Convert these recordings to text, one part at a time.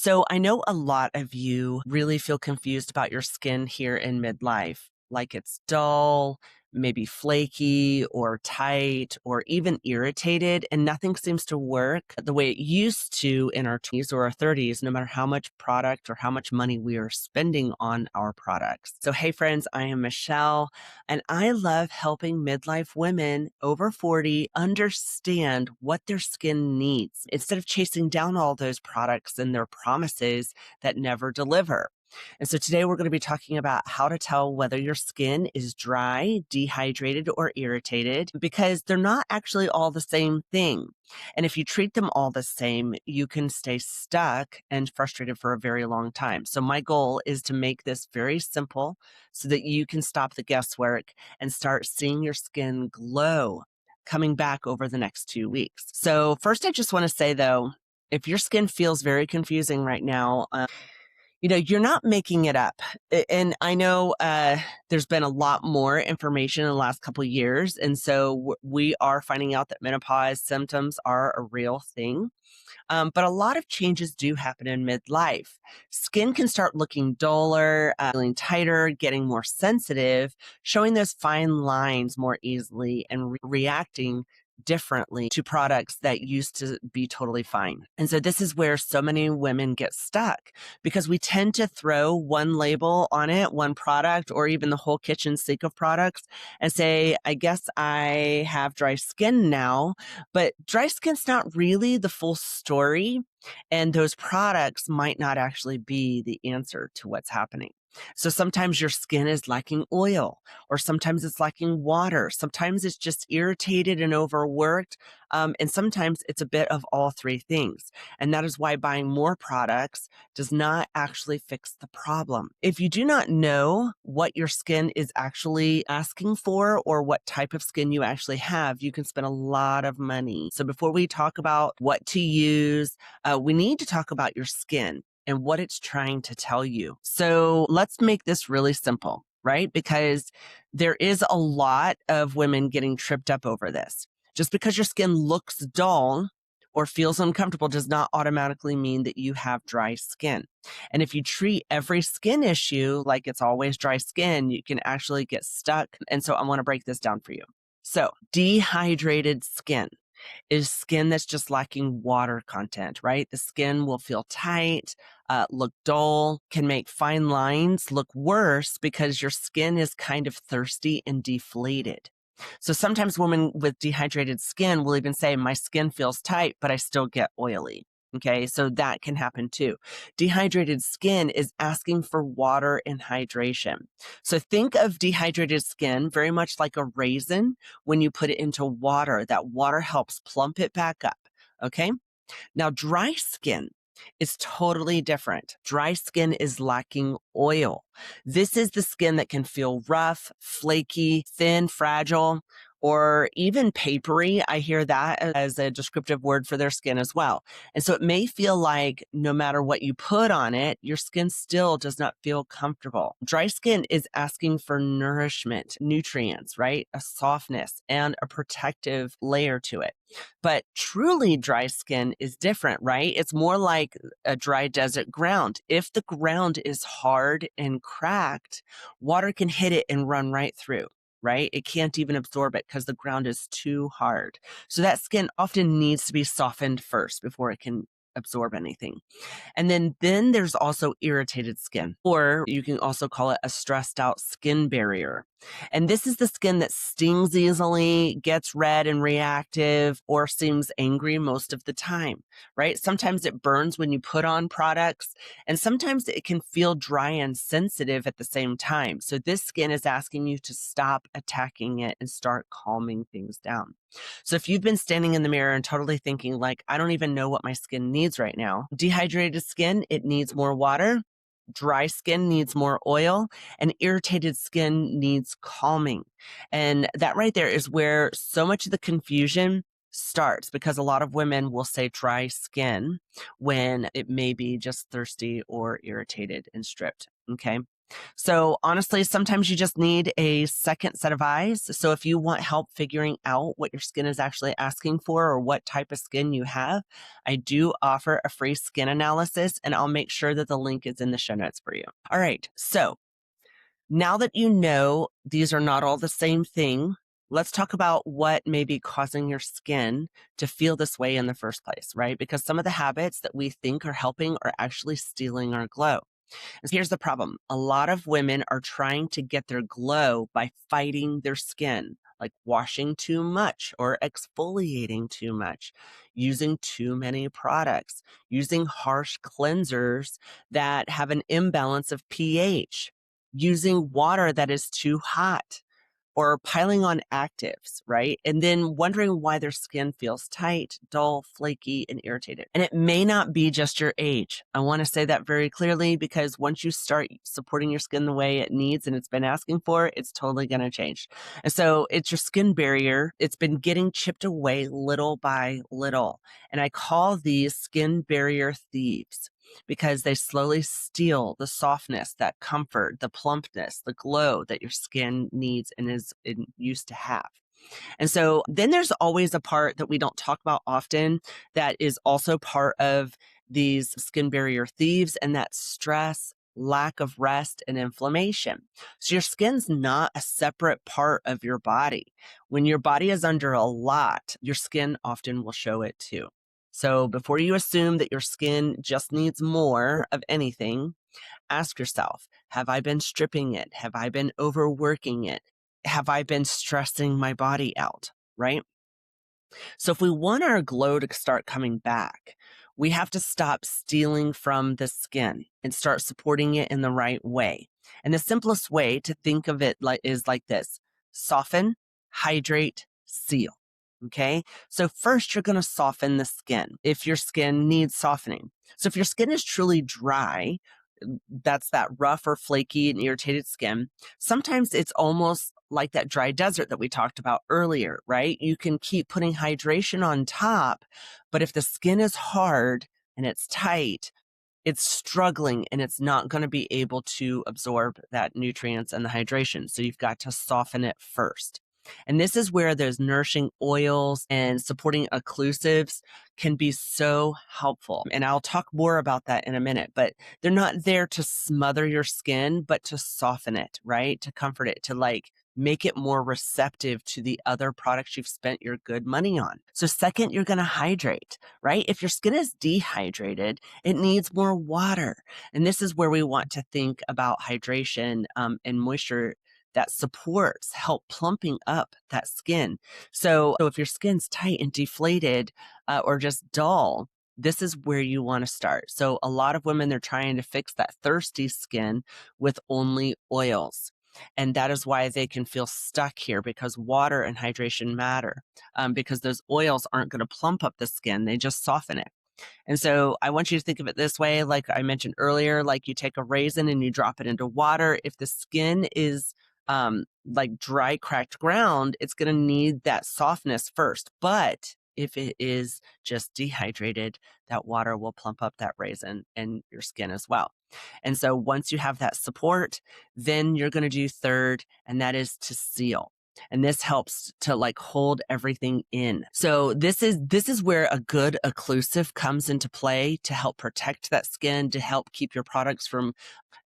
So I know a lot of you really feel confused about your skin here in midlife, like it's dull, maybe flaky or tight or even irritated, and nothing seems to work the way it used to in our 20s or our 30s, no matter how much product or how much money we are spending on our products. So, hey, friends, I am Michelle, and I love helping midlife women over 40 understand what their skin needs instead of chasing down all those products and their promises that never deliver. And so today we're going to be talking about how to tell whether your skin is dry, dehydrated, or irritated because they're not actually all the same thing. And if you treat them all the same, you can stay stuck and frustrated for a very long time. So my goal is to make this very simple so that you can stop the guesswork and start seeing your skin glow coming back over the next 2 weeks. So first, I just want to say though, if your skin feels very confusing right now, you're not making it up. And I know there's been a lot more information in the last couple of years. And so we are finding out that menopause symptoms are a real thing. But a lot of changes do happen in midlife. Skin can start looking duller, feeling tighter, getting more sensitive, showing those fine lines more easily, and reacting differently to products that used to be totally fine. And so this is where so many women get stuck because we tend to throw one label on it, one product, or even the whole kitchen sink of products and say, I guess I have dry skin now, but dry skin's not really the full story. And those products might not actually be the answer to what's happening. So sometimes your skin is lacking oil, or sometimes it's lacking water. Sometimes it's just irritated and overworked. And sometimes it's a bit of all three things. And that is why buying more products does not actually fix the problem. If you do not know what your skin is actually asking for or what type of skin you actually have, you can spend a lot of money. So before we talk about what to use, we need to talk about your skin and what it's trying to tell you. So let's make this really simple, right? Because there is a lot of women getting tripped up over this. Just because your skin looks dull or feels uncomfortable does not automatically mean that you have dry skin. And if you treat every skin issue like it's always dry skin, you can actually get stuck. And so I want to break this down for you. So dehydrated skin is skin that's just lacking water content, right? The skin will feel tight, look dull, can make fine lines look worse because your skin is kind of thirsty and deflated. So sometimes women with dehydrated skin will even say, my skin feels tight, but I still get oily. Okay, so that can happen too. Dehydrated skin is asking for water and hydration. So think of dehydrated skin very much like a raisin when you put it into water. That water helps plump it back up. Okay, now dry skin is totally different. Dry skin is lacking oil. This is the skin that can feel rough, flaky, thin, fragile, or even papery. I hear that as a descriptive word for their skin as well. And so it may feel like no matter what you put on it, your skin still does not feel comfortable. Dry skin is asking for nourishment, nutrients, right? A softness and a protective layer to it. But truly dry skin is different, right? It's more like a dry desert ground. If the ground is hard and cracked, water can hit it and run right through. Right? It can't even absorb it because the ground is too hard. So that skin often needs to be softened first before it can absorb anything. And then there's also irritated skin, or you can also call it a stressed out skin barrier. And this is the skin that stings easily, gets red and reactive, or seems angry most of the time, right? Sometimes it burns when you put on products, and sometimes it can feel dry and sensitive at the same time. So this skin is asking you to stop attacking it and start calming things down. So if you've been standing in the mirror and totally thinking like, I don't even know what my skin needs right now, dehydrated skin, it needs more water. Dry skin needs more oil, and irritated skin needs calming. And that right there is where so much of the confusion starts, because a lot of women will say dry skin when it may be just thirsty or irritated and stripped. Okay. So honestly, sometimes you just need a second set of eyes. So if you want help figuring out what your skin is actually asking for or what type of skin you have, I do offer a free skin analysis, and I'll make sure that the link is in the show notes for you. All right. So now that you know these are not all the same thing, let's talk about what may be causing your skin to feel this way in the first place, right? Because some of the habits that we think are helping are actually stealing our glow. And here's the problem. A lot of women are trying to get their glow by fighting their skin, like washing too much or exfoliating too much, using too many products, using harsh cleansers that have an imbalance of pH, using water that is too hot, or piling on actives, right? And then wondering why their skin feels tight, dull, flaky, and irritated. And it may not be just your age. I want to say that very clearly, because once you start supporting your skin the way it needs and it's been asking for, it's totally going to change. And so it's your skin barrier. It's been getting chipped away little by little. And I call these skin barrier thieves, because they slowly steal the softness, that comfort, the plumpness, the glow that your skin needs and is used to have. And so then there's always a part that we don't talk about often that is also part of these skin barrier thieves, and that's stress, lack of rest, and inflammation. So your skin's not a separate part of your body. When your body is under a lot, your skin often will show it too. So before you assume that your skin just needs more of anything, ask yourself, have I been stripping it? Have I been overworking it? Have I been stressing my body out? Right? So if we want our glow to start coming back, we have to stop stealing from the skin and start supporting it in the right way. And the simplest way to think of it is like this: soften, hydrate, seal. Okay. So first, you're going to soften the skin if your skin needs softening. So if your skin is truly dry, that's that rough or flaky and irritated skin. Sometimes it's almost like that dry desert that we talked about earlier, right? You can keep putting hydration on top, but if the skin is hard and it's tight, it's struggling and it's not going to be able to absorb that nutrients and the hydration. So you've got to soften it first. And this is where those nourishing oils and supporting occlusives can be so helpful. And I'll talk more about that in a minute, but they're not there to smother your skin, but to soften it, right? To comfort it, to like make it more receptive to the other products you've spent your good money on. So second, you're going to hydrate, right? If your skin is dehydrated, it needs more water. And this is where we want to think about hydration and moisture that supports, help plumping up that skin. So if your skin's tight and deflated or just dull, this is where you want to start. So a lot of women, they're trying to fix that thirsty skin with only oils. And that is why they can feel stuck here, because water and hydration matter, because those oils aren't going to plump up the skin. They just soften it. And so I want you to think of it this way, like I mentioned earlier, like you take a raisin and you drop it into water. If the skin is like dry, cracked ground, it's going to need that softness first. But if it is just dehydrated, that water will plump up that raisin and your skin as well. And so once you have that support, then you're going to do third, and that is to seal. And this helps to like hold everything in. So this is where a good occlusive comes into play to help protect that skin, to help keep your products from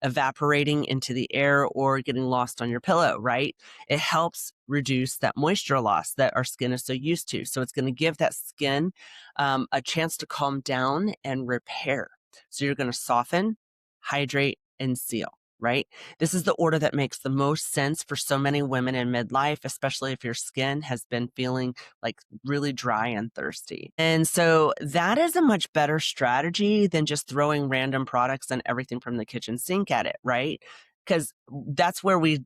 evaporating into the air or getting lost on your pillow, right? It helps reduce that moisture loss that our skin is so used to. So it's going to give that skin a chance to calm down and repair. So you're going to soften, hydrate, and seal. Right? This is the order that makes the most sense for so many women in midlife, especially if your skin has been feeling like really dry and thirsty. And so that is a much better strategy than just throwing random products and everything from the kitchen sink at it, right? Because that's where we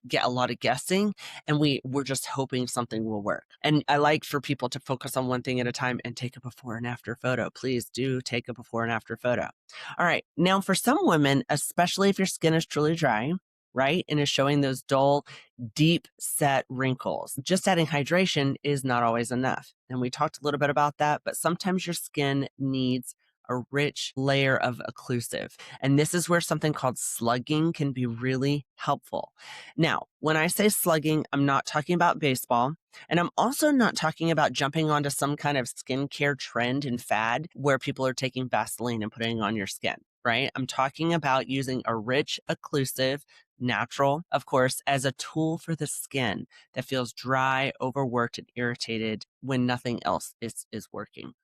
get a lot of guessing, and we're just hoping something will work. And I like for people to focus on one thing at a time and take a before and after photo. Please do take a before and after photo. All right. Now, for some women, especially if your skin is truly dry, right, and is showing those dull, deep set wrinkles, just adding hydration is not always enough. And we talked a little bit about that, but sometimes your skin needs a rich layer of occlusive. And this is where something called slugging can be really helpful. Now, when I say slugging, I'm not talking about baseball. And I'm also not talking about jumping onto some kind of skincare trend and fad where people are taking Vaseline and putting it on your skin, right? I'm talking about using a rich, occlusive, natural, of course, as a tool for the skin that feels dry, overworked, and irritated when nothing else is working.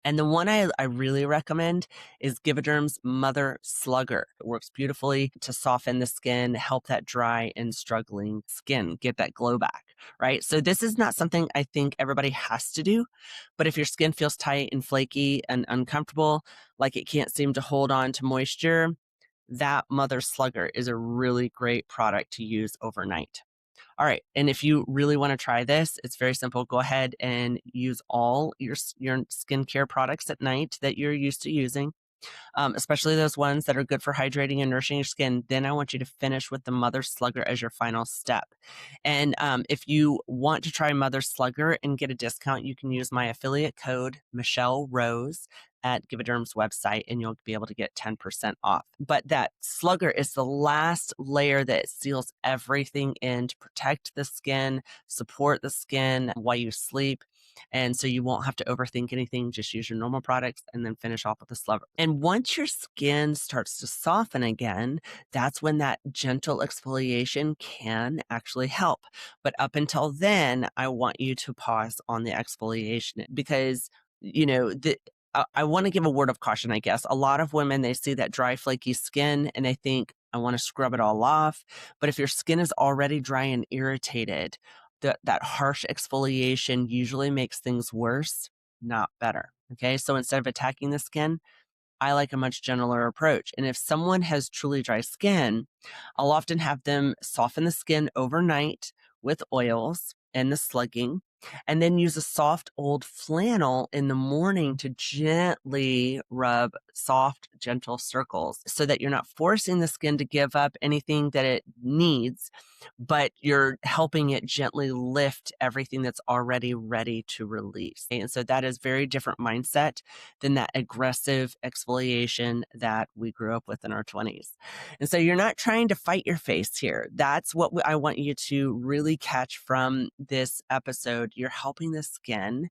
And the one I really recommend is Givaderm's Mother Slugger. It works beautifully to soften the skin, help that dry and struggling skin get that glow back, right? So this is not something I think everybody has to do, but if your skin feels tight and flaky and uncomfortable, like it can't seem to hold on to moisture, that Mother Slugger is a really great product to use overnight. All right. And if you really want to try this, it's very simple. Go ahead and use all your skincare products at night that you're used to using, especially those ones that are good for hydrating and nourishing your skin. Then I want you to finish with the Mother Slugger as your final step. And if you want to try Mother Slugger and get a discount, you can use my affiliate code, Michelle Rose, at Givaderm's website, and you'll be able to get 10% off. But that slugger is the last layer that seals everything in to protect the skin, support the skin while you sleep. And so you won't have to overthink anything. Just use your normal products and then finish off with the slugger. And once your skin starts to soften again, that's when that gentle exfoliation can actually help. But up until then, I want you to pause on the exfoliation because, I want to give a word of caution, I guess. A lot of women, they see that dry, flaky skin and they think, I want to scrub it all off. But if your skin is already dry and irritated, that harsh exfoliation usually makes things worse, not better. Okay. So instead of attacking the skin, I like a much gentler approach. And if someone has truly dry skin, I'll often have them soften the skin overnight with oils and the slugging, and then use a soft old flannel in the morning to gently rub soft, gentle circles so that you're not forcing the skin to give up anything that it needs, but you're helping it gently lift everything that's already ready to release. And so that is very different mindset than that aggressive exfoliation that we grew up with in our 20s. And so you're not trying to fight your face here. That's what I want you to really catch from this episode. You're helping the skin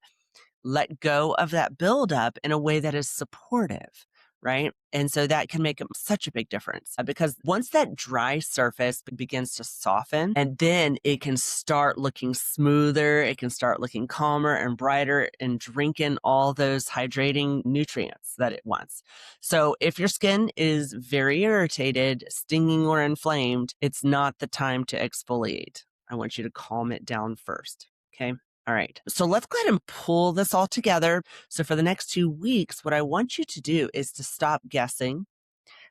let go of that buildup in a way that is supportive, right? And so that can make such a big difference because once that dry surface begins to soften, and then it can start looking smoother, it can start looking calmer and brighter and drinking all those hydrating nutrients that it wants. So if your skin is very irritated, stinging, or inflamed, it's not the time to exfoliate. I want you to calm it down first. Okay. All right. So let's go ahead and pull this all together. So for the next 2 weeks, what I want you to do is to stop guessing,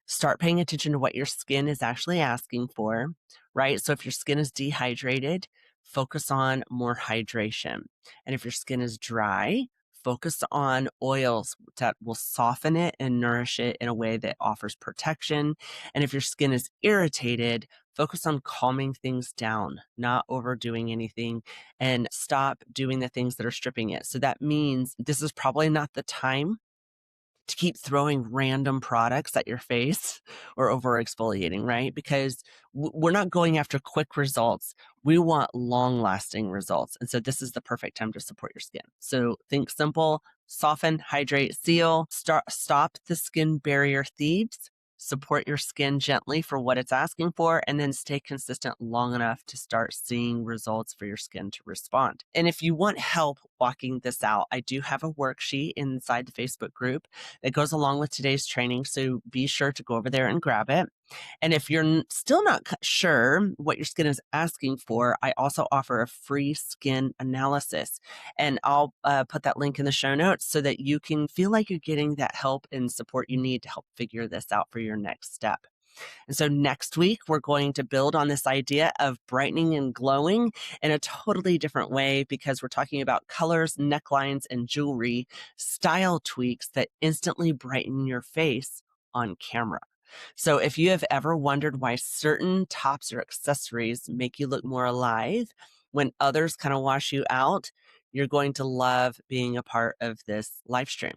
start paying attention to what your skin is actually asking for, right? So if your skin is dehydrated, focus on more hydration. And if your skin is dry, focus on oils that will soften it and nourish it in a way that offers protection. And if your skin is irritated, focus on calming things down, not overdoing anything, and stop doing the things that are stripping it. So that means this is probably not the time to keep throwing random products at your face or over exfoliating, right? Because we're not going after quick results. We want long lasting results. And so this is the perfect time to support your skin. So think simple, soften, hydrate, seal, stop the skin barrier thieves. Support your skin gently for what it's asking for, and then stay consistent long enough to start seeing results for your skin to respond. And if you want help walking this out, I do have a worksheet inside the Facebook group that goes along with today's training. So be sure to go over there and grab it. And if you're still not sure what your skin is asking for, I also offer a free skin analysis. And I'll put that link in the show notes so that you can feel like you're getting that help and support you need to help figure this out for your next step. And so next week, we're going to build on this idea of brightening and glowing in a totally different way because we're talking about colors, necklines, and jewelry, style tweaks that instantly brighten your face on camera. So if you have ever wondered why certain tops or accessories make you look more alive when others kind of wash you out, you're going to love being a part of this live stream.